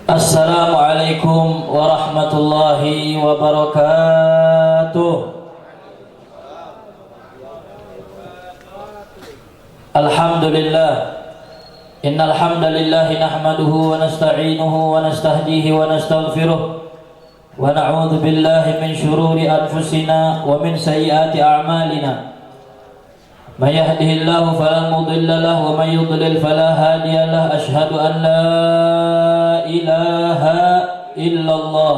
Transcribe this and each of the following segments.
Assalamualaikum warahmatullahi wabarakatuh. Alhamdulillah. Innal hamdalillah nahmaduhu wa nasta'inuhu wa nastahdihi wa nastaghfiruh wa na'udzu billahi min shururi anfusina wa min sayyiati a'malina. May yahdihillahu fala mudilla lahu wa may yudlil fala hadiya lahu. Asyhadu an la ilaha illallah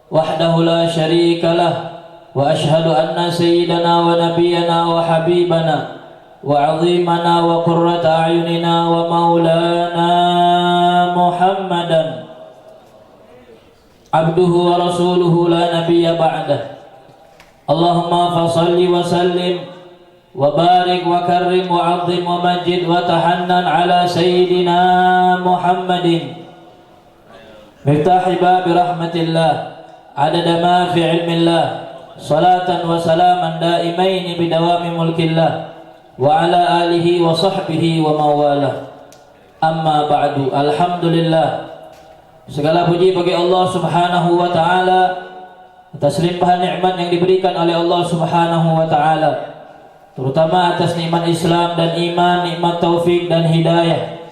wahdahu la syarika lah wa asyhadu anna sayyidana wa nabiyyana wa habibana wa 'azimana wa qurrata a'yunina wa maulana Muhammadan abduhu wa rasuluhu la nabiyya ba'dah. Allahumma fasalli wa sallim wa barik wa karrim wa 'azzim wa majid wa tahannan ala sayyidina Muhammadin miftahi babi rahmatillah adada ma fi ilmillah salatan wa salaman daimaini bidawami mulkillah wa ala alihi wa sahbihi wa mawalah. Amma ba'du. Alhamdulillah, segala puji bagi Allah subhanahu wa ta'ala atas limpahan nikmat yang diberikan oleh Allah subhanahu wa ta'ala, terutama atas nikmat Islam dan iman, nikmat taufik dan hidayah,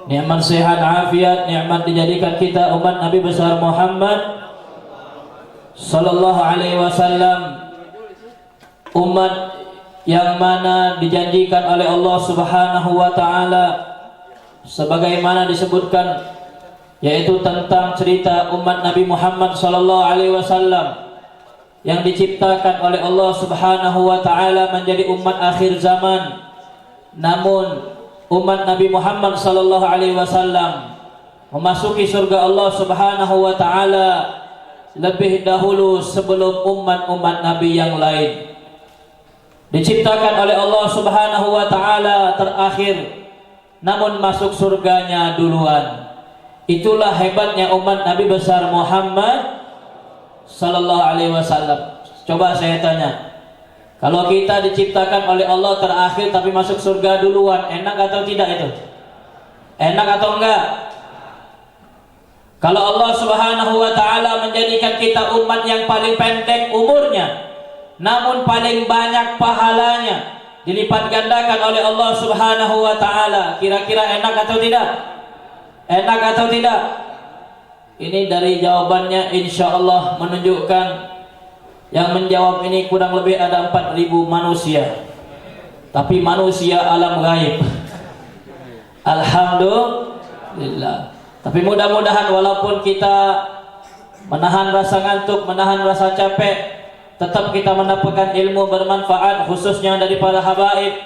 nikmat sehat afiat, nikmat dijadikan kita umat Nabi besar Muhammad sallallahu alaihi wasallam, umat yang mana dijanjikan oleh Allah subhanahu wa ta'ala sebagaimana disebutkan, yaitu tentang cerita umat Nabi Muhammad sallallahu alaihi wasallam yang diciptakan oleh Allah subhanahu wa ta'ala menjadi umat akhir zaman. Namun umat Nabi Muhammad sallallahu alaihi wasallam memasuki surga Allah subhanahu wa ta'ala lebih dahulu sebelum umat-umat Nabi yang lain. Diciptakan oleh Allah subhanahu wa ta'ala terakhir, namun masuk surganya duluan. Itulah hebatnya umat Nabi besar Muhammad sallallahu alaihi wasallam. Coba saya tanya, kalau kita diciptakan oleh Allah terakhir tapi masuk surga duluan, enak atau tidak itu? Enak atau enggak? Kalau Allah subhanahu wa ta'ala menjadikan kita umat yang paling pendek umurnya, namun paling banyak pahalanya, dilipat gandakan oleh Allah subhanahu wa ta'ala, kira-kira enak atau tidak? Enak atau tidak? Ini dari jawabannya insya Allah menunjukkan yang menjawab ini kurang lebih ada 4.000 manusia, tapi manusia alam gaib. Alhamdulillah. Tapi mudah-mudahan walaupun kita menahan rasa ngantuk, menahan rasa capek, tetap kita mendapatkan ilmu bermanfaat, khususnya dari para habaib,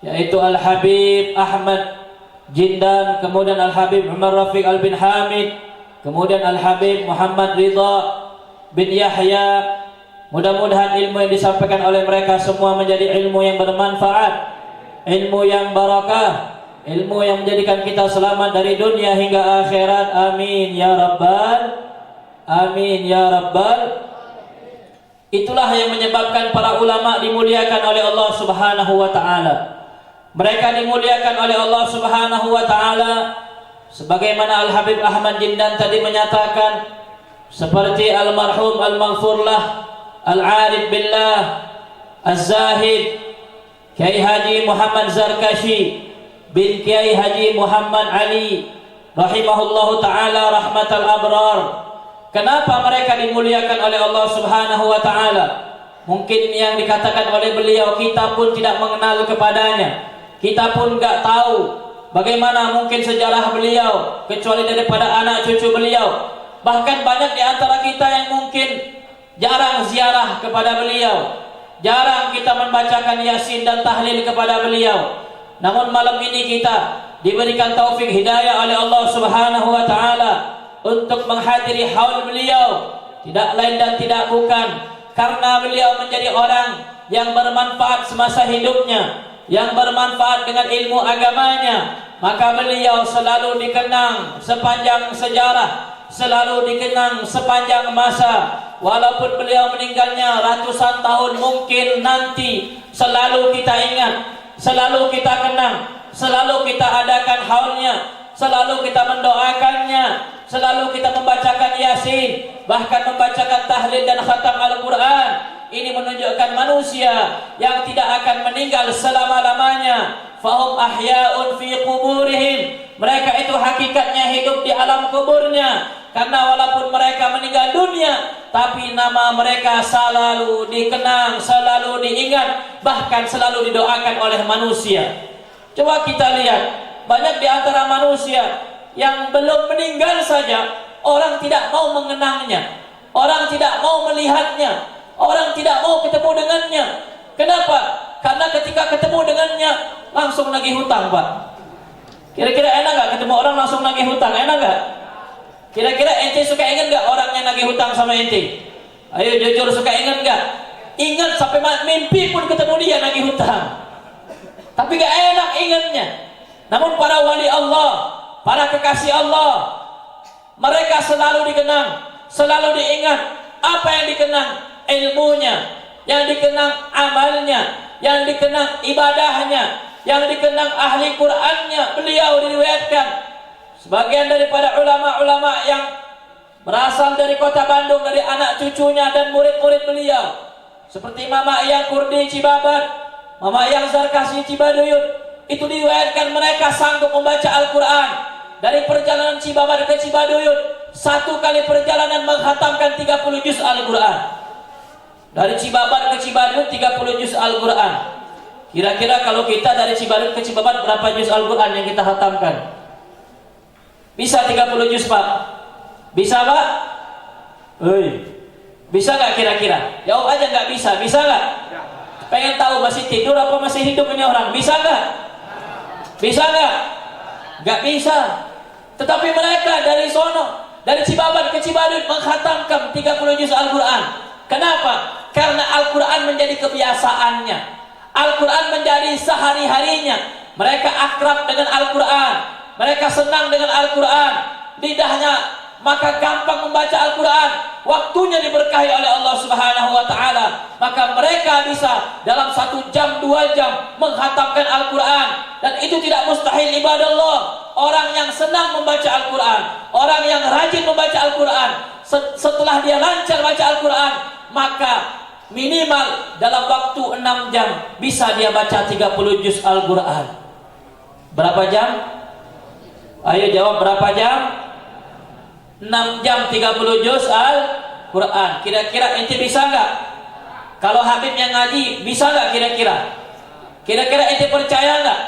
yaitu Al-Habib Ahmad Jindan, kemudian Al-Habib Umar Rafiq Al-Bin Hamid, kemudian Al-Habib Muhammad Ridha bin Yahya. Mudah-mudahan ilmu yang disampaikan oleh mereka semua menjadi ilmu yang bermanfaat, ilmu yang barakah, ilmu yang menjadikan kita selamat dari dunia hingga akhirat. Amin ya rabbal, amin ya rabbal. Itulah yang menyebabkan para ulama dimuliakan oleh Allah subhanahu wa ta'ala. Mereka dimuliakan oleh Allah subhanahu wa ta'ala sebagaimana Al-Habib Ahmad Jindan tadi menyatakan, seperti almarhum al-maghfurlah al-arif billah az-zahid Kiai Haji Muhammad Zarkashi bin Kiai Haji Muhammad Ali rahimahullahu ta'ala rahmatal abrar. Kenapa mereka dimuliakan oleh Allah subhanahu wa ta'ala? Mungkin yang dikatakan oleh beliau kita pun tidak mengenal kepadanya, kita pun gak tahu bagaimana mungkin sejarah beliau kecuali daripada anak cucu beliau. Bahkan banyak di antara kita yang mungkin jarang ziarah kepada beliau, jarang kita membacakan yasin dan tahlil kepada beliau. Namun malam ini kita diberikan taufik hidayah oleh Allah subhanahu wa ta'ala untuk menghadiri haul beliau, tidak lain dan tidak bukan karena beliau menjadi orang yang bermanfaat semasa hidupnya, yang bermanfaat dengan ilmu agamanya. Maka beliau selalu dikenang sepanjang sejarah, selalu dikenang sepanjang masa. Walaupun beliau meninggalnya ratusan tahun mungkin nanti, selalu kita ingat, selalu kita kenang, selalu kita adakan haulnya, selalu kita mendoakannya, selalu kita membacakan Yasin, bahkan membacakan tahlil dan khatam Al-Quran. Ini menunjukkan manusia yang tidak akan meninggal selama-lamanya. Fahum ahya'un fi kuburihim. Mereka itu hakikatnya hidup di alam kuburnya. Karena walaupun mereka meninggal dunia, tapi nama mereka selalu dikenang, selalu diingat, bahkan selalu didoakan oleh manusia. Coba kita lihat, banyak di antara manusia yang belum meninggal saja, orang tidak mau mengenangnya, orang tidak mau melihatnya, orang tidak mau ketemu dengannya. Kenapa? Karena ketika ketemu dengannya langsung nagih hutang, Pak. Kira-kira enak gak ketemu orang langsung nagih hutang? Enak gak? Kira-kira ente suka ingat gak orang yang nagih hutang sama ente? Ayo jujur, suka ingat gak? Ingat sampai mimpi pun ketemu dia nagih hutang. Tapi gak enak ingatnya. Namun para wali Allah, para kekasih Allah, mereka selalu dikenang, selalu diingat. Apa yang dikenang? Ilmunya. Yang dikenang amalnya. Yang dikenang ibadahnya. Yang dikenang ahli Qur'annya. Beliau diriwayatkan sebagian daripada ulama-ulama yang berasal dari kota Bandung, dari anak cucunya dan murid-murid beliau, seperti Mama Eyang Kurdi Cibabat, Mama Eyang Zarkasi Cibaduyut, itu diriwayatkan mereka sanggup membaca Al-Quran. Dari perjalanan Cibabat ke Cibaduyut, satu kali perjalanan menghatamkan 30 juz Al-Quran. Dari Cibabat ke Cibaduyut 30 juz Al-Quran. Kira-kira kalau kita dari Cibaduyut ke Cibabat berapa juz Al-Quran yang kita hatamkan? Bisa 30 juz, Pak? Bisa, Pak? Hei, bisa gak kira-kira? Jawab aja gak bisa. Bisa gak? Pengen tahu masih tidur apa masih hidup ini orang? Bisa gak? Bisa gak? Gak bisa. Tetapi mereka dari sono, dari Cibabat ke Cibaduyut menghatamkan 30 juz Al-Quran. Kenapa? Karena Al-Quran menjadi kebiasaannya. Al-Quran menjadi sehari-harinya. Mereka akrab dengan Al-Quran. Mereka senang dengan Al-Quran. Lidahnya maka gampang membaca Al-Quran. Waktunya diberkahi oleh Allah Subhanahu wa ta'ala. Maka mereka bisa dalam 1 jam, 2 jam menghatamkan Al-Quran. Dan itu tidak mustahil ibadah Allah. Orang yang senang membaca Al-Quran, orang yang rajin membaca Al-Quran, setelah dia lancar baca Al-Quran, maka minimal dalam waktu 6 jam bisa dia baca 30 juz Al-Quran. Berapa jam? Ayo jawab, berapa jam? 6 jam 30 juz Al-Quran. Kira-kira ente bisa nggak? Kalau Habib yang ngaji bisa nggak kira-kira? Kira-kira ente percaya nggak?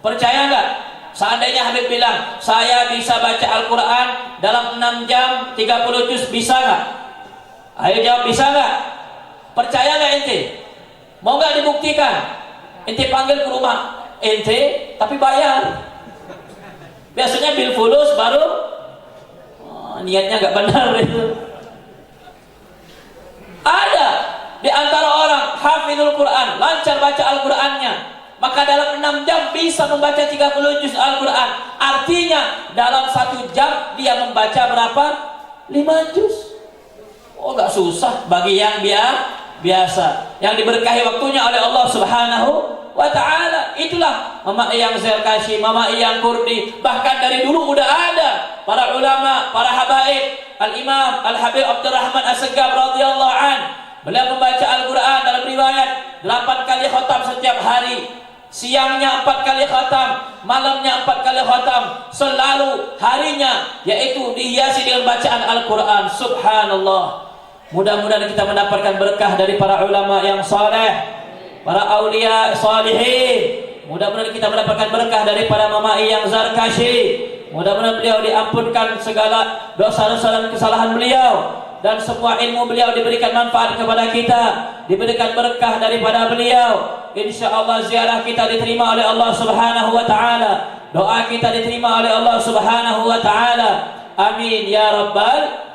Percaya nggak? Seandainya Habib bilang saya bisa baca Al-Quran dalam 6 jam 30 juz, bisa nggak? Ayo jawab, bisa nggak? Percaya nggak ente? Mau nggak dibuktikan? Ente panggil ke rumah ente, tapi bayar. Biasanya bil fulus baru niatnya nggak benar itu. Ada di antara orang hafizul Quran, lancar baca Al-Qurannya, maka dalam 6 jam bisa membaca 30 juz Al-Quran. Artinya dalam 1 jam dia membaca berapa? 5 juz. Oh, nggak susah bagi yang biasa, yang diberkahi waktunya oleh Allah Subhanahu wa ta'ala. Itulah Mama Eyang Zarkasi, Mama Eyang Kurdi. Bahkan dari dulu udah ada para ulama, para habaib. Al-Imam Al-Habib Abdurrahman As-Segaf radhiyallahu an, beliau membaca Al-Quran dalam riwayat 8 kali khatam setiap hari. Siangnya 4 kali khatam, malamnya 4 kali khatam. Selalu harinya yaitu dihiasi dengan bacaan Al-Quran. Subhanallah. Mudah-mudahan kita mendapatkan berkah dari para ulama yang saleh, para aulia salihin. Mudah-mudahan kita mendapatkan berkah daripada Mama Eyang Zarkasi. Mudah-mudahan beliau diampunkan segala dosa-dosa dan kesalahan beliau, dan semua ilmu beliau diberikan manfaat kepada kita, diberikan berkah daripada beliau. InsyaAllah ziarah kita diterima oleh Allah Subhanahu wa ta'ala, doa kita diterima oleh Allah Subhanahu wa ta'ala. Amin ya rabbal.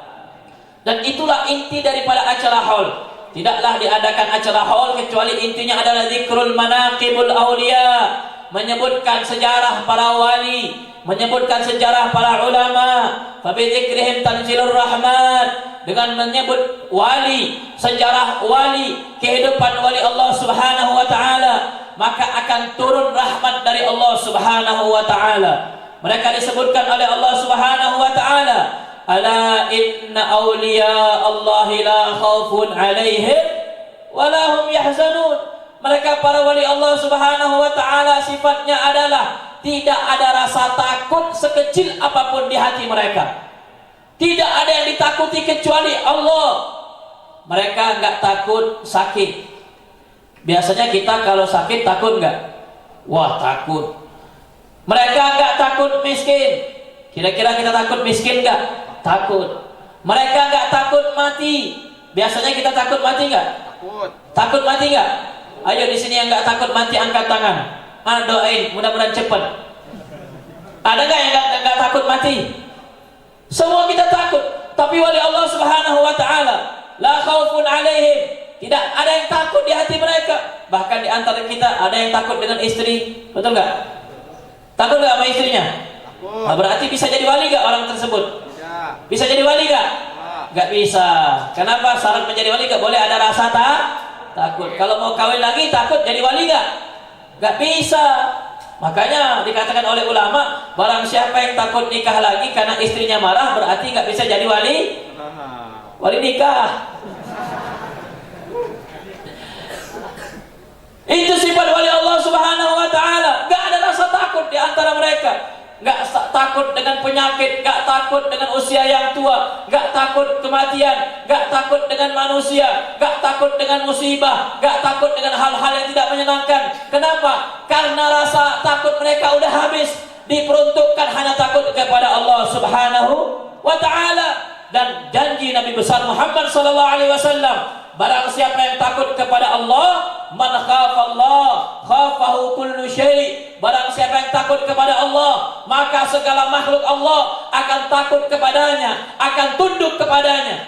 Dan itulah inti daripada acara haul. Tidaklah diadakan acara haul kecuali intinya adalah zikrul manaqibul awliya, menyebutkan sejarah para wali, menyebutkan sejarah para ulama. Fa bi dzikrihim tanzilur rahmat. Dengan menyebut wali, sejarah wali, kehidupan wali Allah Subhanahu wa ta'ala, maka akan turun rahmat dari Allah Subhanahu wa ta'ala. Mereka disebutkan oleh Allah Subhanahu wa taala, "Ala inna awliya Allahi la khaufun 'alaihim wa la hum yahzanun." Mereka para wali Allah Subhanahu wa taala sifatnya adalah tidak ada rasa takut sekecil apapun di hati mereka. Tidak ada yang ditakuti kecuali Allah. Mereka enggak takut sakit. Biasanya kita kalau sakit takut enggak? Wah, takut. Mereka enggak takut miskin. Kira-kira kita takut miskin enggak? Takut. Mereka enggak takut mati. Biasanya kita takut mati enggak? Takut. Takut mati enggak? Ayo di sini yang enggak takut mati angkat tangan. Doain mudah-mudahan cepat. Ada enggak yang enggak takut mati? Semua kita takut, tapi wali Allah Subhanahu wa taala la khaufun 'alaihim. Tidak ada yang takut di hati mereka. Bahkan di antara kita ada yang takut dengan istri. Betul enggak? Takut enggak sama istrinya? Takut. Nah, berarti bisa jadi wali enggak orang tersebut? Ya. Bisa jadi wali enggak? Enggak bisa. Kenapa? Syarat menjadi wali enggak boleh ada rasa takut. Kalau mau kawin lagi takut jadi wali enggak? Enggak bisa. Makanya dikatakan oleh ulama, barang siapa yang takut nikah lagi karena istrinya marah, berarti nggak bisa jadi wali nikah. Itu sifat wali Allah Subhanahu wa taala. Nggak ada rasa takut di antara mereka. Nggak takut dengan penyakit, nggak takut dengan usia yang tua, nggak takut kematian, nggak takut dengan manusia, nggak takut dengan musibah, nggak takut dengan hal-hal yang tidak menyenangkan. Kenapa? Karena rasa takut mereka udah habis, diperuntukkan hanya takut kepada Allah Subhanahu wa taala. Dan janji Nabi besar Muhammad sallallahu alaihi wasallam, barang siapa yang takut kepada Allah, man khafallah khafahu kullu syai'. Barang siapa yang takut kepada Allah, maka segala makhluk Allah akan takut kepadanya, akan tunduk kepadanya.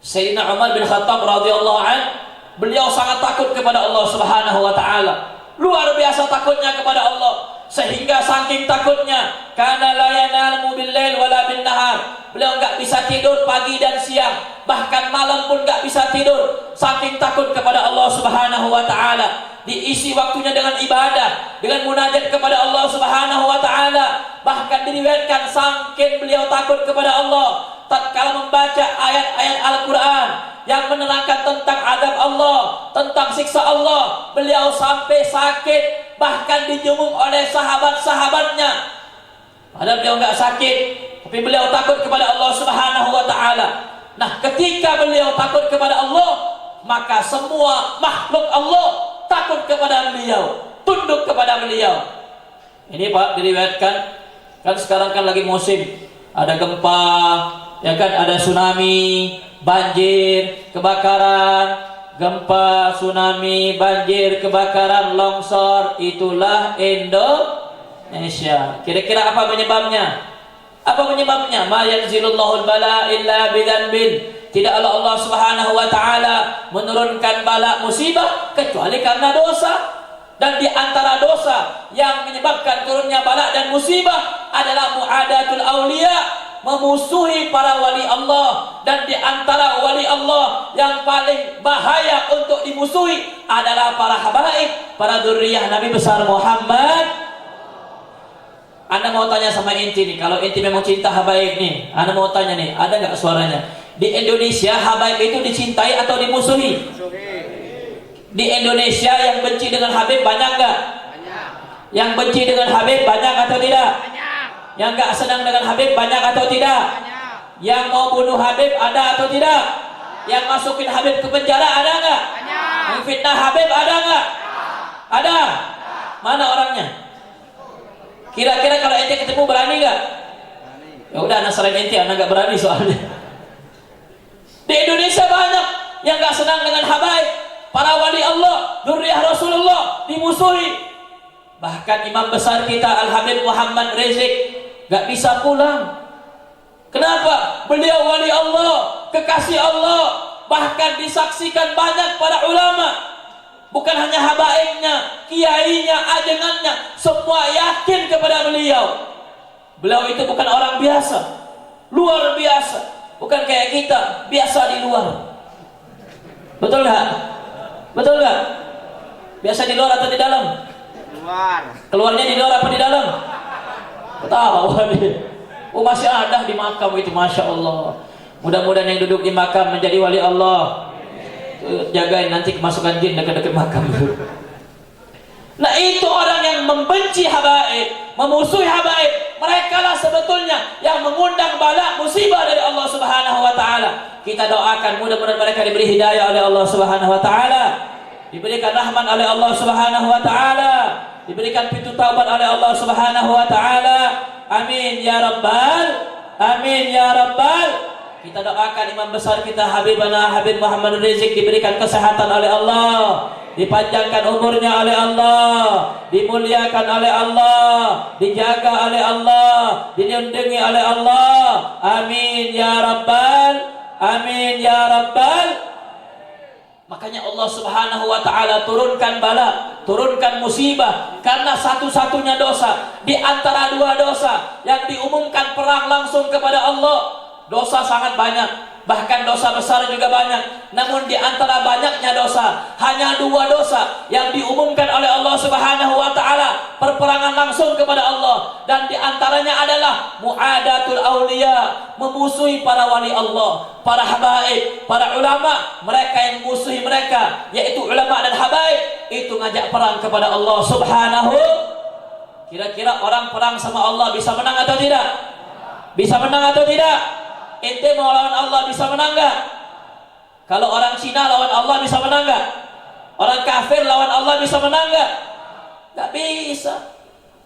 Sayyidina Umar bin Khattab radhiyallahu anhu, beliau sangat takut kepada Allah Subhanahu wa taala. Luar biasa takutnya kepada Allah, sehingga saking takutnya kana la yanamu bil lail wala bin nahar. Beliau enggak bisa tidur pagi dan siang, bahkan malam pun enggak bisa tidur, saking takut kepada Allah Subhanahu wa taala. Diisi waktunya dengan ibadah, dengan munajat kepada Allah Subhanahu wa taala. Bahkan diriwayatkan saking beliau takut kepada Allah, tatkala membaca ayat-ayat Al-Qur'an yang menerangkan tentang adab Allah, tentang siksa Allah, beliau sampai sakit, bahkan dijenguk oleh sahabat-sahabatnya. Padahal beliau enggak sakit, tapi beliau takut kepada Allah Subhanahu wa taala. Nah, ketika beliau takut kepada Allah, maka semua makhluk Allah takut kepada beliau, tunduk kepada beliau. Ini Pak diriwayatkan, kan sekarang kan lagi musim, ada gempa, ya kan, ada tsunami, banjir, kebakaran, gempa, tsunami, banjir, kebakaran, longsor, itulah Indonesia. Kira-kira apa penyebabnya? Apa penyebabnya? Ma yanzilullahul bala illa bidzanbin. Tidaklah Allah Subhanahu wa taala menurunkan bala musibah kecuali karena dosa. Dan di antara dosa yang menyebabkan turunnya bala dan musibah adalah muadatul auliya, memusuhi para wali Allah. Dan di antara wali Allah yang paling bahaya untuk dimusuhi adalah para habaib, para dzurriyyah Nabi besar Muhammad. Anda mau tanya sama inti nih, kalau inti memang cinta habaib nih, Anda mau tanya nih, ada nggak suaranya? Di Indonesia habaib itu dicintai atau dimusuhi? Di Indonesia yang benci dengan Habib banyak nggak? Banyak. Yang benci dengan Habib banyak atau tidak? Banyak. Yang nggak senang dengan Habib banyak atau tidak? Banyak. Yang mau bunuh Habib ada atau tidak? Banyak. Yang masukin Habib ke penjara ada nggak? Banyak. Yang fitnah Habib ada nggak? Ada. Mana orangnya? Kira-kira kalau ente ketemu berani nggak? Ya udah, anak selain ente, anak nggak berani soalnya. Di Indonesia banyak yang nggak senang dengan habaib, para wali Allah, dzurriyyah Rasulullah dimusuhi. Bahkan imam besar kita Al-Habib Muhammad Rizik nggak bisa pulang. Kenapa? Beliau wali Allah, kekasih Allah, bahkan disaksikan banyak para ulama. Bukan hanya habaibnya, kiainya, ajengannya, semua yakin kepada beliau. Beliau itu bukan orang biasa, luar biasa. Bukan kayak kita, biasa di luar. Betul nggak? Betul nggak? Biasa di luar atau di dalam? Luar. Keluarnya di luar apa di dalam? ketawa dia. Oh masih ada di makam itu, Masya Allah. Mudah-mudahan yang duduk di makam menjadi wali Allah. Jagain nanti kemasukan jin dekat-dekat makam. Nah itu orang yang membenci habaib, memusuhi habaib. Mereka lah sebetulnya yang mengundang bala musibah dari Allah Subhanahu wa taala. Kita doakan mudah-mudahan mereka diberi hidayah oleh Allah Subhanahu wa taala, diberikan rahmat oleh Allah Subhanahu wa taala, diberikan pintu taubat oleh Allah Subhanahu wa taala. Amin ya rabbal, amin ya rabbal. Kita doakan imam besar kita Habibana Habib Muhammad Rizik diberikan kesehatan oleh Allah, dipanjangkan umurnya oleh Allah, dimuliakan oleh Allah, dijaga oleh Allah, dilindungi oleh Allah. Amin ya rabbal, amin ya rabbal. Makanya Allah Subhanahu wa taala turunkan bala, turunkan musibah karena satu-satunya dosa di antara dua dosa yang diumumkan perang langsung kepada Allah. Dosa sangat banyak, bahkan dosa besar juga banyak. Namun di antara banyaknya dosa, hanya dua dosa yang diumumkan oleh Allah Subhanahu wa taala perperangan langsung kepada Allah, dan di antaranya adalah muadatul auliya, memusuhi para wali Allah, para habaib, para ulama. Mereka yang memusuhi mereka, yaitu ulama dan habaib, itu ngajak perang kepada Allah Subhanahu. Kira-kira orang perang sama Allah bisa menang atau tidak? Bisa menang atau tidak? Ente mau lawan Allah bisa menang gak? Kalau orang Cina lawan Allah bisa menang gak? Orang kafir lawan Allah bisa menang gak? Gak bisa.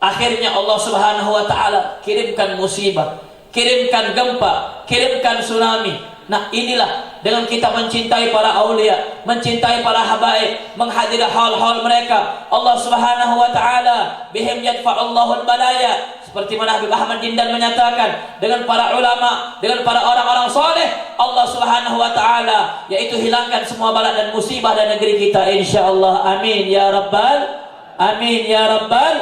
Akhirnya Allah Subhanahu wa taala kirimkan musibah, kirimkan gempa, kirimkan tsunami. Nah inilah dengan kita mencintai para aulia, mencintai para habaib, menghadiri hal-hal mereka, Allah Subhanahu wa taala bihim yadfa'ullahu al-balaya. Seperti mana Habib Ahmad Jindan menyatakan, dengan para ulama, dengan para orang-orang soleh, Allah Subhanahu wa taala yaitu hilangkan semua bala dan musibah dari negeri kita insyaallah. Amin ya rabbal, amin ya rabbal.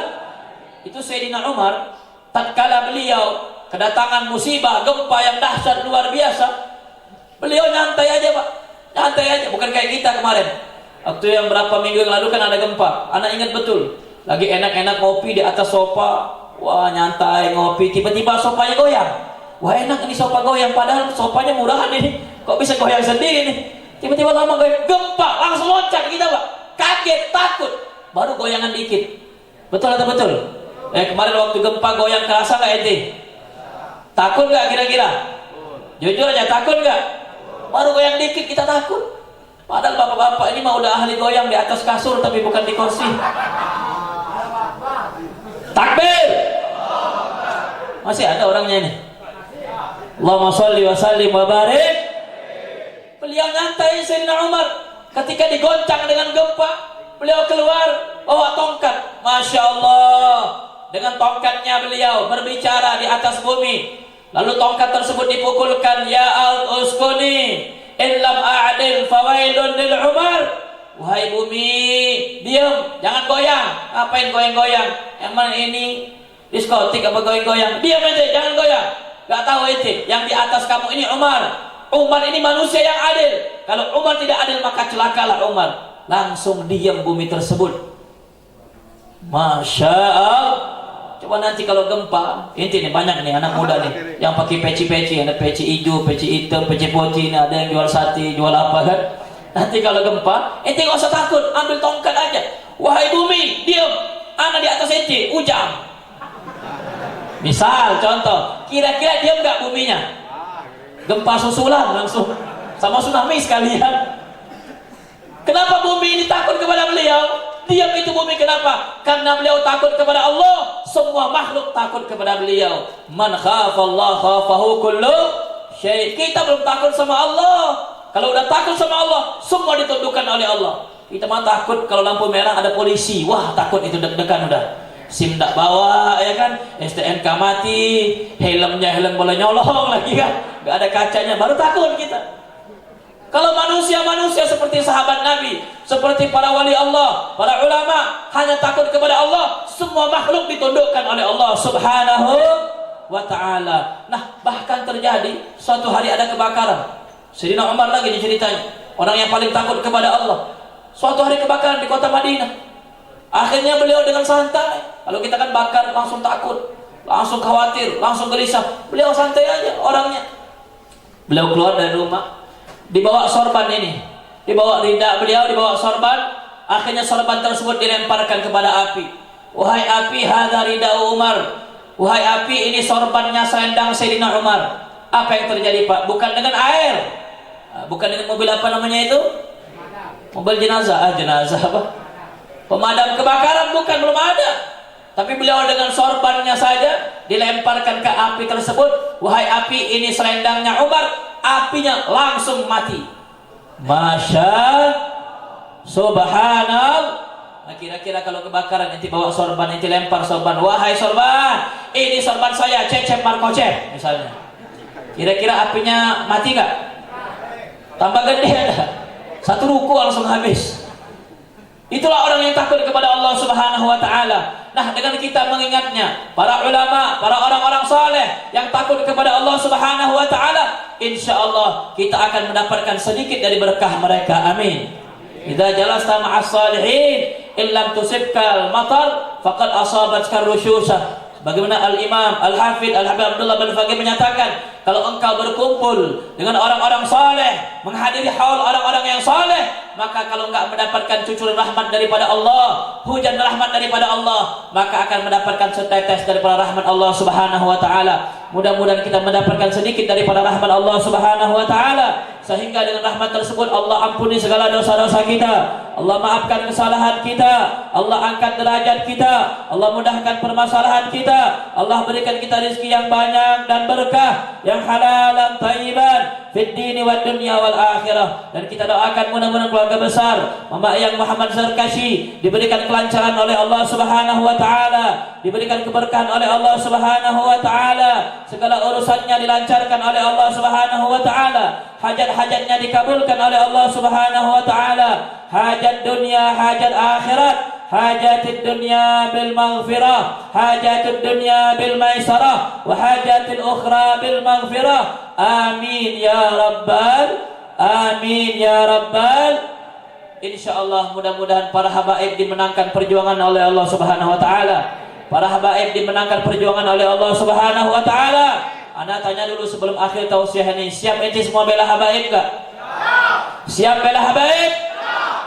Itu Sayyidina Umar tatkala beliau kedatangan musibah gempa yang dahsyat luar biasa, beliau nyantai aja Pak, nyantai aja. Bukan kayak kita kemarin waktu yang berapa minggu yang lalu kan ada gempa, anak ingat betul, lagi enak-enak ngopi di atas sofa. Wah nyantai ngopi, tiba-tiba sopanya goyang. Wah enak ini sofa goyang, padahal sopanya murahan ini, kok bisa goyang sendiri nih. Tiba-tiba lama goyang, gempa, langsung loncat kita Pak, kaget, takut, baru goyangan dikit. Betul atau betul? Kemarin waktu gempa goyang kerasa gak ente? Takut gak kira-kira? Jujur aja, takut gak? Baru goyang dikit kita takut. Padahal bapak-bapak ini mah udah ahli goyang di atas kasur tapi bukan di kursi. Takbir. Masih ada orangnya ini. Allahumma sholli wa sallim wa barik. Beliau nyantai Sayyidina Umar ketika digoncang dengan gempa. Beliau keluar bawa tongkat. Masya Allah. Dengan tongkatnya beliau berbicara di atas bumi. Lalu tongkat tersebut dipukulkan. Ya al-uskuni illam a'adil fawailun lil Umar. Wahai bumi, diam, jangan goyang. Ngapain goyang-goyang? Emang ini diskotik apa goyang-goyang? Diam aja, jangan goyang. Gak tahu ente, yang di atas kamu ini Umar. Umar ini manusia yang adil. Kalau Umar tidak adil maka celakalah Umar. Langsung diam bumi tersebut. Masya Allah. Coba nanti kalau gempa, ente nih banyak nih anak muda nih yang pakai peci-peci, ada peci hijau, peci hitam, peci putih, ada yang jual sate, jual apa kan? Nanti kalau gempa, ente gak usah takut, ambil tongkat aja. Wahai bumi, diam, anak di atas ente, ujang. Misal, contoh, kira-kira diam gak buminya? Gempa susulan langsung, sama tsunami sekalian. Kenapa bumi ini takut kepada beliau? Diam itu bumi, kenapa? Karena beliau takut kepada Allah. Semua makhluk takut kepada beliau. Man khafallah khafahu kullu syai'. Kita belum takut sama Allah. Kalau udah takut sama Allah, semua ditundukkan oleh Allah. Kita mah takut kalau lampu merah ada polisi. Wah, takut itu deg-degan udah. SIM tak bawa, ya kan? STNK mati, helmnya helm boleh nyolong lagi kan? Gak ada kacanya, baru takut kita. Kalau manusia-manusia seperti sahabat Nabi, seperti para wali Allah, para ulama, hanya takut kepada Allah, semua makhluk ditundukkan oleh Allah Subhanahu wa ta'ala. Nah, bahkan terjadi suatu hari ada kebakaran. Sayyidina Umar lagi diceritanya, orang yang paling takut kepada Allah. Suatu hari kebakaran di kota Madinah. Akhirnya beliau dengan santai. Kalau kita kan bakar langsung takut. langsung khawatir, langsung gelisah. Beliau santai aja orangnya. Beliau keluar dari rumah, dibawa sorban ini, dibawa rida beliau, dibawa sorban. Akhirnya sorban tersebut dilemparkan kepada api. Wahai api, hadza rida Umar. Wahai api, ini sorbannya selendang Sayyidina Umar. Apa yang terjadi, Pak? Bukan dengan air, bukan dengan mobil apa namanya itu? Mobil jenazah, jenazah apa? Pemadam kebakaran, bukan, belum ada. Tapi beliau dengan sorbannya saja dilemparkan ke api tersebut. Wahai api, ini selendangnya Umar. Apinya langsung mati. Masya Subhanallah. Nah, kira-kira kalau kebakaran nanti bawa sorban, nanti lempar sorban. Wahai sorban, ini sorban saya, Cecep Markocep misalnya. Kira-kira apinya mati nggak? Tambah gede ada. Satu ruku langsung habis. Itulah orang yang takut kepada Allah Subhanahu wa Ta'ala. Nah, dengan kita mengingatnya, para ulama, para orang-orang saleh yang takut kepada Allah Subhanahu wa Ta'ala, insya Allah kita akan mendapatkan sedikit dari berkah mereka. Amin. Idza jalasta ma'as salihin illam tusibkal matar faqad asabatkar rusyusah. Bagaimana Al-Imam Al-Hafidh Al-Habib Abdullah bin Faqih menyatakan, kalau engkau berkumpul dengan orang-orang saleh, menghadiri haul orang-orang yang saleh, maka kalau enggak mendapatkan cucuran rahmat daripada Allah, hujan rahmat daripada Allah, maka akan mendapatkan setetes daripada rahmat Allah Subhanahu wa Ta'ala. Mudah-mudahan kita mendapatkan sedikit daripada rahmat Allah Subhanahu wa Ta'ala, sehingga dengan rahmat tersebut Allah ampuni segala dosa-dosa kita, Allah maafkan kesalahan kita, Allah angkat derajat kita, Allah mudahkan permasalahan kita, Allah berikan kita rezeki yang banyak dan berkah, yang halalan thayyiban fid dini wad dunya wal akhirah. Dan kita doakan mudah-mudahan keluarga besar Mama Eyang Muhammad Zarkashi diberikan kelancaran oleh Allah Subhanahu wa Ta'ala, diberikan keberkahan oleh Allah Subhanahu wa Ta'ala, segala urusannya dilancarkan oleh Allah Subhanahu wa Ta'ala, hajat-hajatnya dikabulkan oleh Allah Subhanahu wa Ta'ala, hajat dunia, hajat akhirat, hajatul dunya bil maghfirah, hajatul dunya bil maisarah, wa hajatul ukhra bil maghfirah. Amin ya rabbal, amin ya rabbal. Insyaallah mudah-mudahan para habaib dimenangkan perjuangan oleh Allah Subhanahu wa Ta'ala. Para habaib dimenangkan perjuangan oleh Allah Subhanahu wa Ta'ala. Anda tanya dulu sebelum akhir tausiah ini, siap ente semua bela habaib enggak? Siap bela habaib?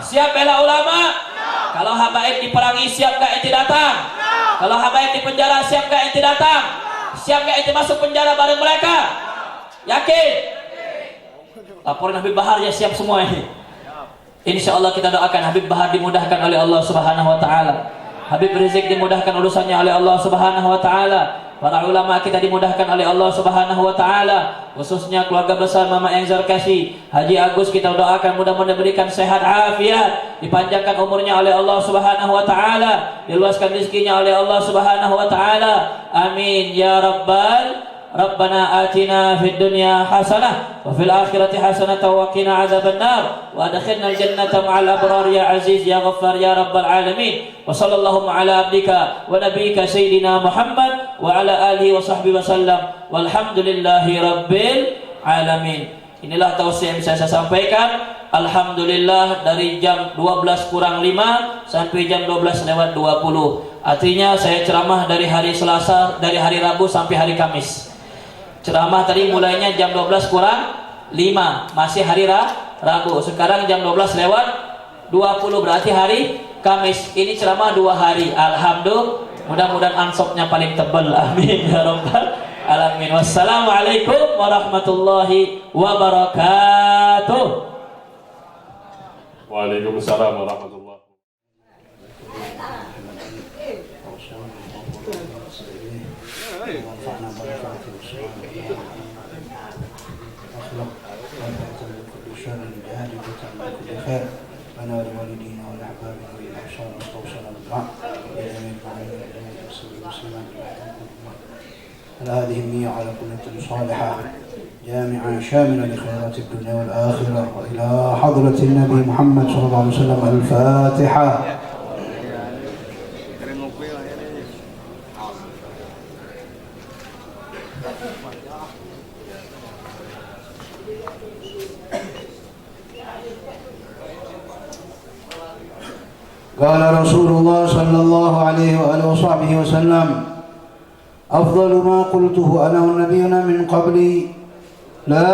Siap bela ulama? Kalau habaib diperangi, siap enggak ente datang? Kalau habaib di penjara, siap enggak ente datang? Siap enggak ente masuk penjara bareng mereka? Yakin? Laporan Habib Bahar ya, siap semua ini. Insyaallah kita doakan Habib Bahar dimudahkan oleh Allah Subhanahu wa Ta'ala, Habib Rizik dimudahkan urusannya oleh Allah Subhanahu wa Ta'ala, para ulama kita dimudahkan oleh Allah Subhanahu wa Ta'ala, khususnya keluarga besar Mama Eyang Zarkashi, Haji Agus kita doakan mudah-mudahan diberikan sehat afiat, dipanjangkan umurnya oleh Allah Subhanahu wa Ta'ala, diluaskan rezekinya oleh Allah Subhanahu wa Ta'ala. Amin ya rabbal. Rabbana atina fid dunya hasanah wa fil akhirati hasanah wa qina adzabannar wa adkhilnal jannata ma'al abrar ya aziz ya ghaffar ya rabbal alamin. Wa sallallahu ala abdika wa nabiyyika sayyidina Muhammad wa ala alihi wa sahbihi wa sallam walhamdulillahi rabbil alamin. Inilah tausiah yang saya sampaikan. Alhamdulillah dari jam 12 kurang 5 sampai jam 12 lewat 20. Artinya saya ceramah dari hari Selasa, dari hari Rabu sampai hari Kamis. Ceramah tadi mulainya jam 12 kurang 5, masih hari Rabu. Sekarang jam 12 lewat 20, berarti hari Kamis. Ini ceramah 2 hari. Alhamdulillah, mudah-mudahan ansopnya paling tebal. Amin ya rabbal alamin. Wassalamualaikum warahmatullahi wabarakatuh. Waalaikumsalam warahmatullahi wabarakatuh. ونفعنا بركاته والسلام أخلق بركة من كل شر جهاد من كل خير لنا ولوالدينا ولأحبابنا والأبصار واستوصلنا بالدعاء لجميع المؤمنين وجميع المسلمين والمسلمات على هذه النية على كل صالحة جامعة شاملة لخيرات الدنيا والآخرة وإلى حضرة النبي محمد صلى الله عليه وسلم. الفاتحة. قال رسول الله صلى الله عليه وآله وصحبه وسلم أفضل ما قلته أنا والنبيون من قبلي لا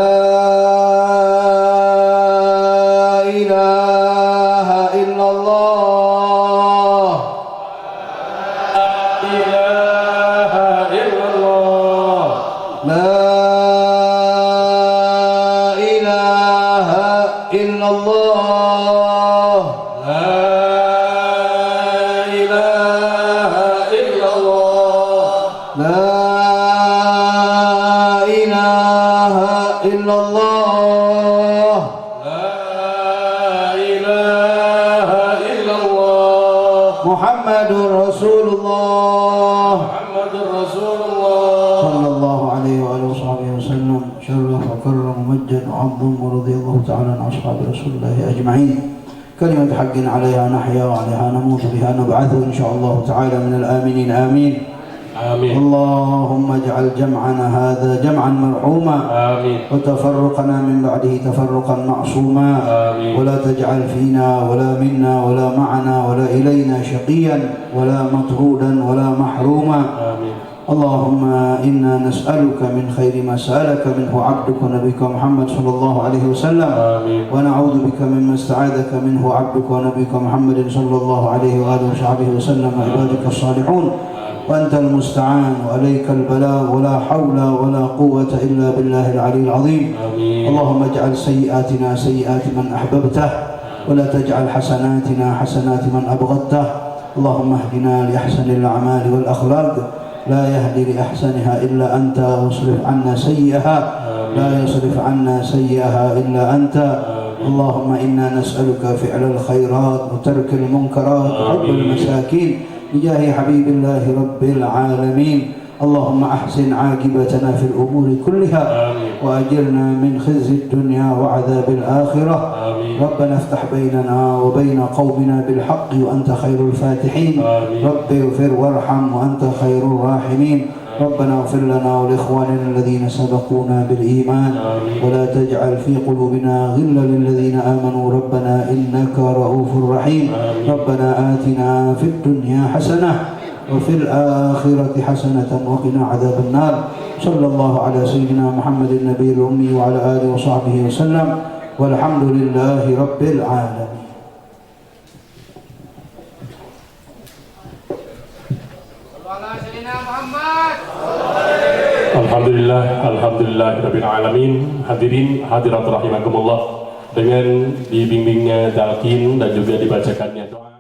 إله إلا الله إله إلا الله لا إله إلا الله لا إله إلا الله لا إله إلا الله لا إله إلا الله محمد رسول الله محمد رسول الله صلى الله عليه وآله وصحبه وسلم شرف وكرم ومجد وعظم ورضي الله تعالى عن أصحاب رسول الله أجمعين كلمة حق عليها نحيا وعليها نموت بها نبعث إن شاء الله تعالى من الآمنين آمين آمين اللهم اجعل جمعنا هذا جمعا مرحوما آمين وتفرقنا من بعده تفرقا معصوما آمين ولا تجعل فينا ولا منا ولا معنا ولا إلينا شقيا ولا مطرودا ولا محروما آمين اللهم إنا نسألك من خير ما سألك منه عبدك ونبيك محمد صلى الله عليه وسلم آمين ونعوذ بك مما استعاذك منه عبدك ونبيك محمد صلى الله عليه وآله وصحبه وسلم عبادك الصالحون وأنت المستعان وعليك البلاغ ولا حول ولا قوة إلا بالله العلي العظيم آمين اللهم اجعل سيئاتنا سيئات من أحببته ولا تجعل حسناتنا حسنات من أبغضته اللهم اهدنا لأحسن الأعمال والأخلاق لا يهدي لأحسنها إلا أنت واصرف عنا سيئها لا يصرف عنا سيئها إلا أنت اللهم إنا نسألك فعل الخيرات وترك المنكرات وحب المساكين بجاه حبيب الله رب العالمين اللهم أحسن عاقبتنا في الأمور كلها وأجرنا من خزي الدنيا وعذاب الآخرة ربنا افتح بيننا وبين قومنا بالحق وأنت خير الفاتحين رب اغفر وارحم وأنت خير الراحمين ربنا اغفر لنا ولإخواننا الذين سبقونا بالإيمان ولا تجعل في قلوبنا غلا للذين آمنوا ربنا إنك رؤوف رحيم ربنا آتنا في الدنيا حسنة وفي الآخرة حسنة وقنا عذاب النار صلى الله على سيدنا محمد النبي الأمي وعلى آله وصحبه وسلم والحمد لله رب العالمين. Alhamdulillah alamin. Hadirin hadirat rahimakumullah, dengan dibimbingnya talqin dan juga dibacakannya doa